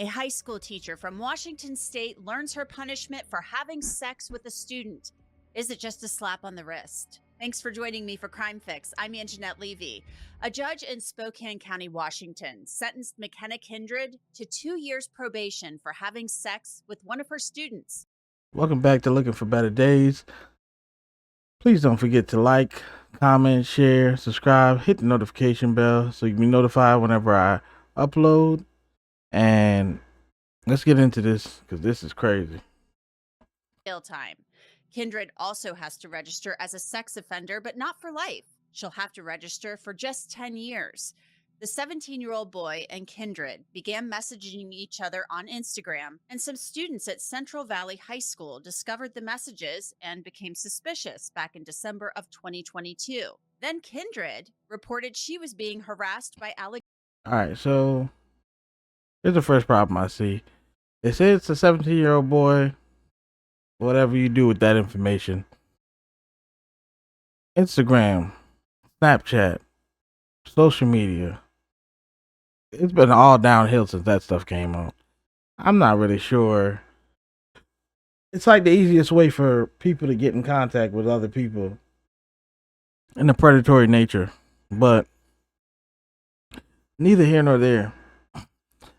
A high school teacher from Washington State learns her punishment for having sex with a student. Is it just a slap on the wrist? Thanks for joining me for Crime Fix. I'm Anjanette Levy. A judge in Spokane County, Washington, sentenced McKenna Kindred to 2 years probation for having sex with one of her students. Welcome back to Looking for Better Days. Please don't forget to like, comment, share, subscribe, hit the notification bell so you can be notified whenever I upload. And let's get into this because this is crazy. Jail time. Kindred also has to register as a sex offender, but not for life. She'll have to register for just 10 years. The 17-year-old boy and Kindred began messaging each other on Instagram, and some students at Central Valley High School discovered the messages and became suspicious back in December of 2022. Then Kindred reported she was being harassed by allegations. All right, so here's the first problem I see. It says it's a 17-year-old boy. Whatever you do with that information. Instagram, Snapchat, social media. It's been all downhill since that stuff came out. I'm not really sure. It's like the easiest way for people to get in contact with other people in a predatory nature. But neither here nor there.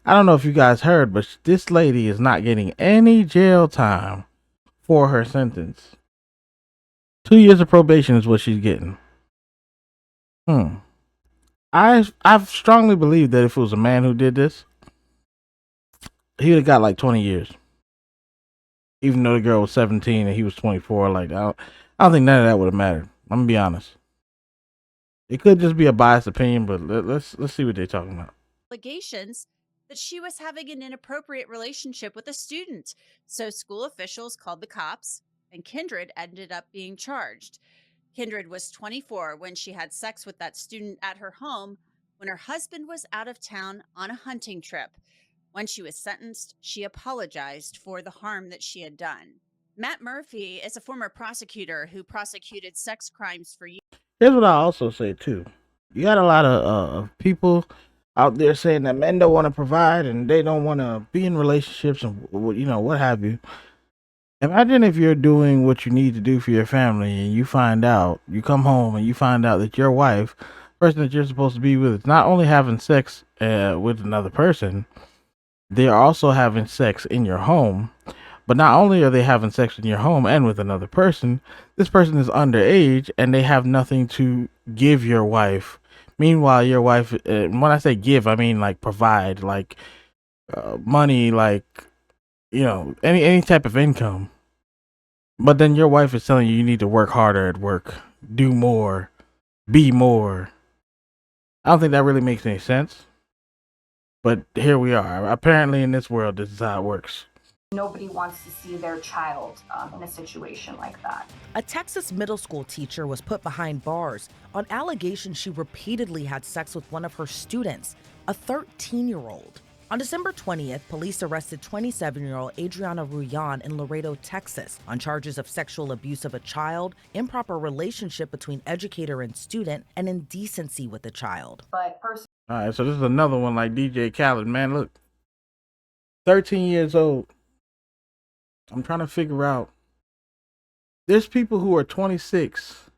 I don't know if you guys heard, but this lady is not getting any jail time for her sentence. 2 years of probation is what she's getting. I've strongly believed that if it was a man who did this, he would have got like 20 years. Even though the girl was 17 and he was 24, like I don't think none of that would have mattered. I'm gonna be honest. It could just be a biased opinion, but let's see what they're talking about. Allegations that she was having an inappropriate relationship with a student. So school officials called the cops, and Kindred ended up being charged. Kindred was 24 when she had sex with that student at her home when her husband was out of town on a hunting trip. When she was sentenced, she apologized for the harm that she had done. Matt Murphy is a former prosecutor who prosecuted sex crimes for years. Here's what I also say too. You got a lot of people out there saying that men don't want to provide and they don't want to be in relationships and what have you. Imagine if you're doing what you need to do for your family and you come home and you find out that your wife, person that you're supposed to be with, is not only having sex with another person, they are also having sex in your home. But not only are they having sex in your home and with another person, this person is underage and they have nothing to give your wife. Meanwhile, your wife, when I say give, I mean like provide, like money, like any type of income. But then your wife is telling you you need to work harder at work, do more, be more. I don't think that really makes any sense. But here we are. Apparently, in this world, this is how it works. Nobody wants to see their child in a situation like that. A Texas middle school teacher was put behind bars on allegations she repeatedly had sex with one of her students, a 13-year-old. On December 20th, police arrested 27-year-old Adriana Ruyan in Laredo, Texas, on charges of sexual abuse of a child, improper relationship between educator and student, and indecency with the child. But All right, so this is another one like DJ Khaled. Man, look, 13 years old. I'm trying to figure out. There's people who are 26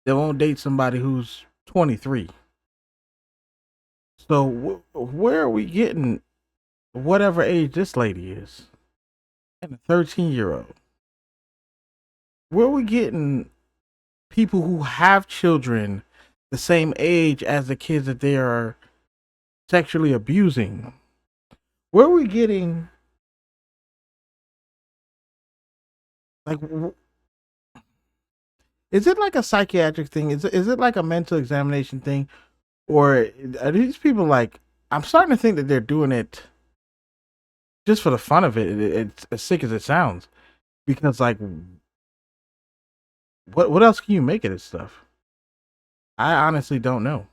that won't date somebody who's 23. So where are we getting whatever age this lady is? And a 13-year-old. Where are we getting people who have children the same age as the kids that they are sexually abusing? Where are we getting like? Is it like a psychiatric thing? Is it like a mental examination thing? Or are these people like, I'm starting to think that they're doing it just for the fun of it. It's as sick as it sounds. Because like, what else can you make of this stuff? I honestly don't know.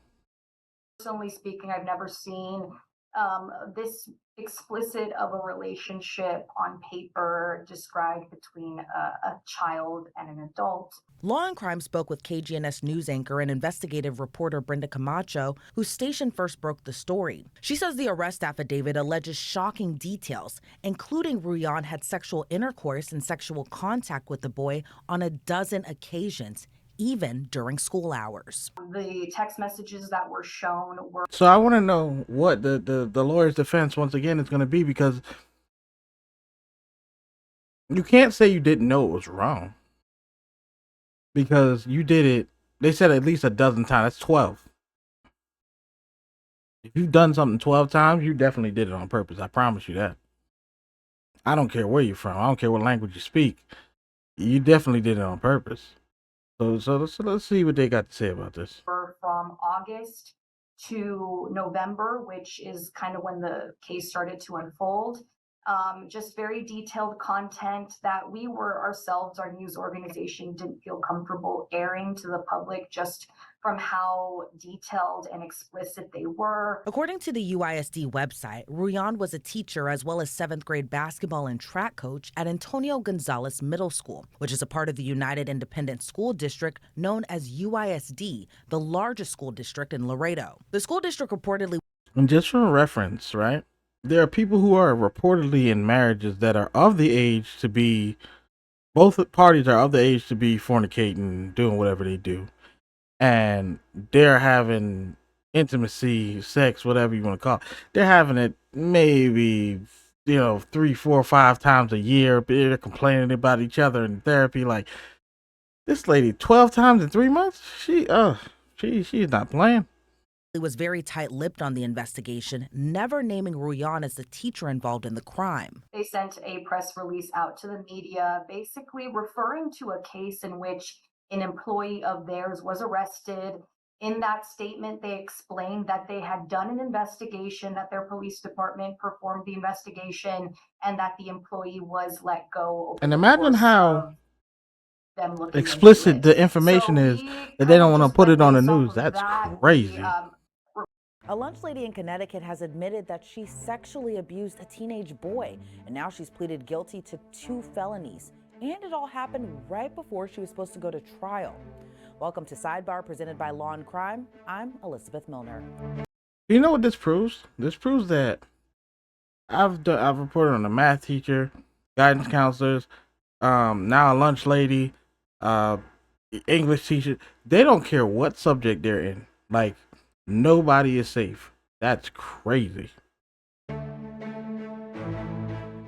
personally speaking, I've never seen This explicit of a relationship on paper described between a child and an adult. Law and Crime spoke with KGNS news anchor and investigative reporter Brenda Camacho, whose station first broke the story. She says the arrest affidavit alleges shocking details, including Ruyan had sexual intercourse and sexual contact with the boy on a dozen occasions, even during school hours. The text messages that were shown were So I want to know what the lawyer's defense once again is going to be, because you can't say you didn't know it was wrong, because you did it. They said at least a dozen times. That's 12. If you've done something 12 times, you definitely did it on purpose. I promise you that. I don't care where you're from. I don't care what language you speak. You definitely did it on purpose. So let's see what they got to say about this. from August to November, which is kind of when the case started to unfold. Just very detailed content that we were ourselves, our news organization, didn't feel comfortable airing to the public just from how detailed and explicit they were. According to the UISD website, Ruyan was a teacher as well as 7th grade basketball and track coach at Antonio Gonzalez Middle School, which is a part of the United Independent School District known as UISD, the largest school district in Laredo. The school district reportedly... And just for reference, right? There are people who are reportedly in marriages that are of the age to be, both parties are of the age to be fornicating, doing whatever they do. And they're having intimacy, sex, whatever you want to call it. They're having it maybe, 3, 4, 5 times a year. They're complaining about each other in therapy. Like, this lady 12 times in 3 months? She's not playing. Was very tight-lipped on the investigation, never naming Ruyan as the teacher involved in the crime. They sent a press release out to the media, basically referring to a case in which an employee of theirs was arrested. In that statement, they explained that they had done an investigation, that their police department performed the investigation, and that the employee was let go. And imagine how them explicit the information is that they don't want to put it on the news. That's crazy. A lunch lady in Connecticut has admitted that she sexually abused a teenage boy, and now she's pleaded guilty to 2 felonies. And it all happened right before she was supposed to go to trial. Welcome to Sidebar, presented by Law and Crime. I'm Elizabeth Milner. You know what this proves? This proves that I've reported on a math teacher, guidance counselors, now a lunch lady, English teacher. They don't care what subject they're in. Like, nobody is safe. That's crazy.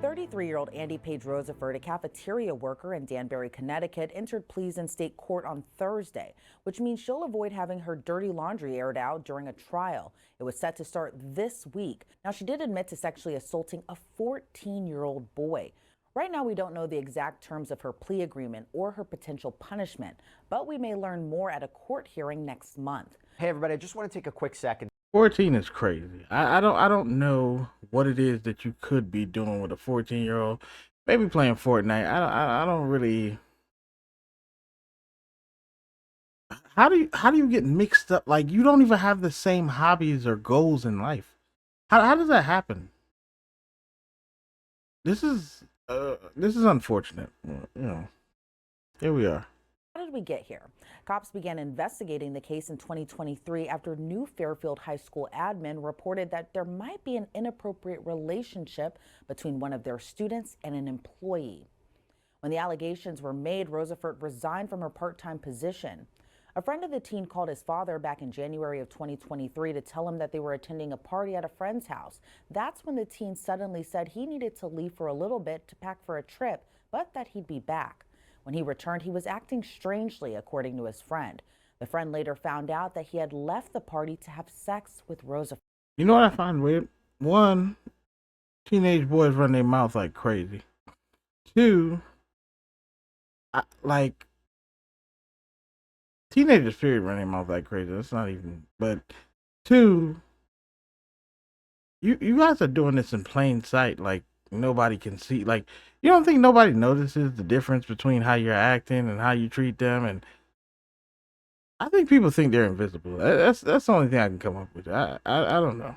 33-year-old Andy Page Roseford, a cafeteria worker in Danbury, Connecticut, entered pleas in state court on Thursday, which means she'll avoid having her dirty laundry aired out during a trial. It was set to start this week. Now, she did admit to sexually assaulting a 14-year-old boy. Right now, we don't know the exact terms of her plea agreement or her potential punishment, but we may learn more at a court hearing next month. Hey, everybody, I just want to take a quick second. 14 is crazy. I don't know what it is that you could be doing with a 14-year-old. Maybe playing Fortnite. I don't really. How do you get mixed up? Like, you don't even have the same hobbies or goals in life. How does that happen? This is unfortunate. Here we are. How did we get here? Cops began investigating the case in 2023 after New Fairfield High School admin reported that there might be an inappropriate relationship between one of their students and an employee. When the allegations were made, Roseford resigned from her part-time position. A friend of the teen called his father back in January of 2023 to tell him that they were attending a party at a friend's house. That's when the teen suddenly said he needed to leave for a little bit to pack for a trip, but that he'd be back. When he returned, he was acting strangely, according to his friend. The friend later found out that he had left the party to have sex with Roseford. You know what I find weird? 1, teenage boys run their mouth like crazy. 2, teenagers period run their mouth like crazy. That's not even. But 2, you guys are doing this in plain sight. Like, nobody can see. Like, you don't think nobody notices the difference between how you're acting and how you treat them? And I think people think they're invisible. That's the only thing I can come up with. I don't know.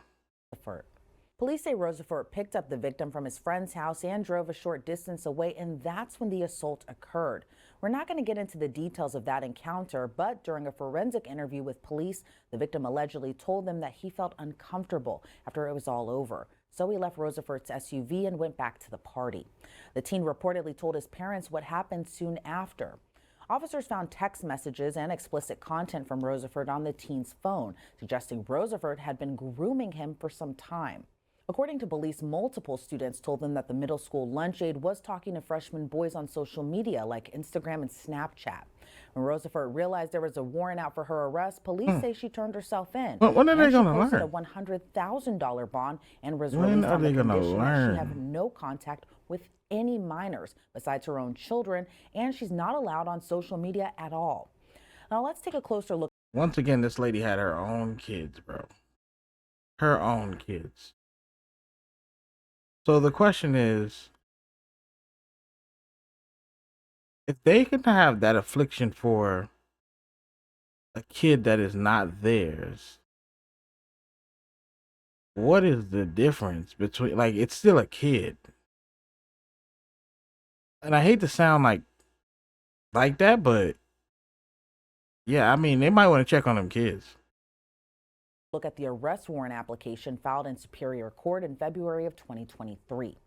Police say Rosefort picked up the victim from his friend's house and drove a short distance away, and that's when the assault occurred. We're not going to get into the details of that encounter, but during a forensic interview with police, the victim allegedly told them that he felt uncomfortable after it was all over. So he left Rosefort's SUV and went back to the party. The teen reportedly told his parents what happened soon after. Officers found text messages and explicit content from Rosefort on the teen's phone, suggesting Rosefort had been grooming him for some time. According to police, multiple students told them that the middle school lunch aide was talking to freshman boys on social media like Instagram and Snapchat. When Rosefort realized there was a warrant out for her arrest, police say she turned herself in. Well, when are they going to posted learn? a $100,000 bond and was When released are on the they gonna condition that she have learn? no contact with any minors besides her own children, and she's not allowed on social media at all. Now let's take a closer look. Once again, this lady had her own kids, bro. Her own kids. So the question is, if they can have that affliction for a kid that is not theirs, what is the difference between, like, it's still a kid. And I hate to sound like that, but yeah, I mean, they might want to check on them kids. Look at the arrest warrant application filed in Superior Court in February of 2023.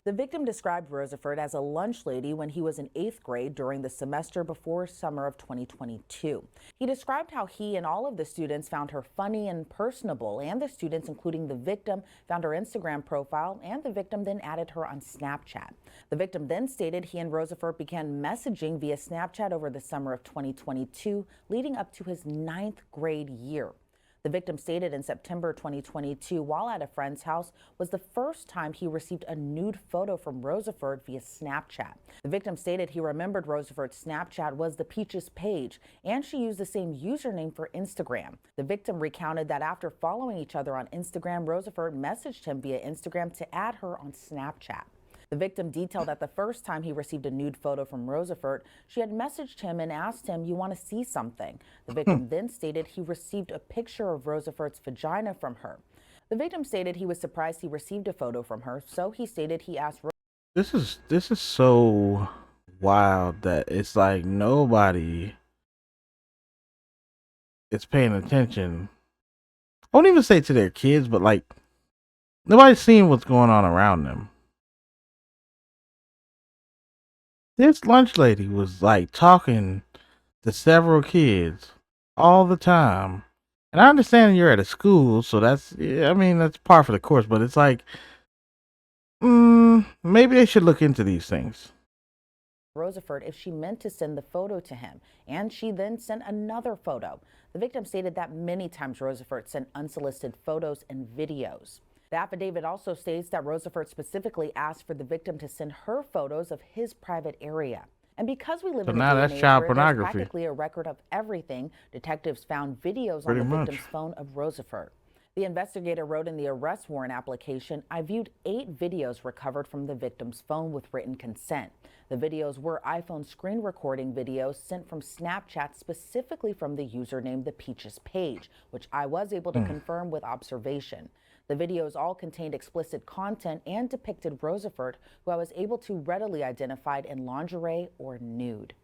The victim described Rosefort as a lunch lady when he was in 8th grade during the semester before summer of 2022. He described how he and all of the students found her funny and personable, and the students, including the victim, found her Instagram profile, and the victim then added her on Snapchat. The victim then stated he and Rosefort began messaging via Snapchat over the summer of 2022, leading up to his 9th grade year. The victim stated in September 2022, while at a friend's house, was the first time he received a nude photo from Rosefort via Snapchat. The victim stated he remembered Rosefort's Snapchat was the Peaches page, and she used the same username for Instagram. The victim recounted that after following each other on Instagram, Rosefort messaged him via Instagram to add her on Snapchat. The victim detailed that the first time he received a nude photo from Rosefort, she had messaged him and asked him, "You want to see something?" The victim then stated he received a picture of Rosefort's vagina from her. The victim stated he was surprised he received a photo from her, so he stated he asked This is so wild that it's like nobody is paying attention. I won't even say to their kids, but like nobody's seeing what's going on around them. This lunch lady was like talking to several kids all the time. And I understand you're at a school, so that's, yeah, I mean, that's par for the course, but it's like, maybe they should look into these things. Rosefort if she meant to send the photo to him, and she then sent another photo. The victim stated that many times Rosefort sent unsolicited photos and videos. The affidavit also states that Rosefort specifically asked for the victim to send her photos of his private area. And because we live So in a now day that's and age child where there's pornography. practically a record of everything, detectives found videos Pretty on the much. victim's phone of Rosefort. The investigator wrote in the arrest warrant application, "I viewed 8 videos recovered from the victim's phone with written consent. The videos were iPhone screen recording videos sent from Snapchat, specifically from the username The Peaches page, which I was able to confirm with observation. The videos all contained explicit content and depicted Rosefort, who I was able to readily identify in lingerie or nude."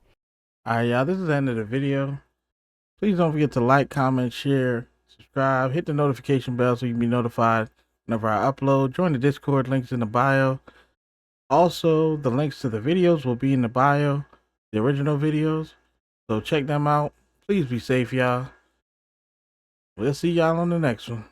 All right, y'all, this is the end of the video. Please don't forget to like, comment, share, subscribe, hit the notification bell so you can be notified whenever I upload. Join the Discord, links in the bio. Also, the links to the videos will be in the bio, the original videos. So check them out. Please be safe, y'all. We'll see y'all on the next one.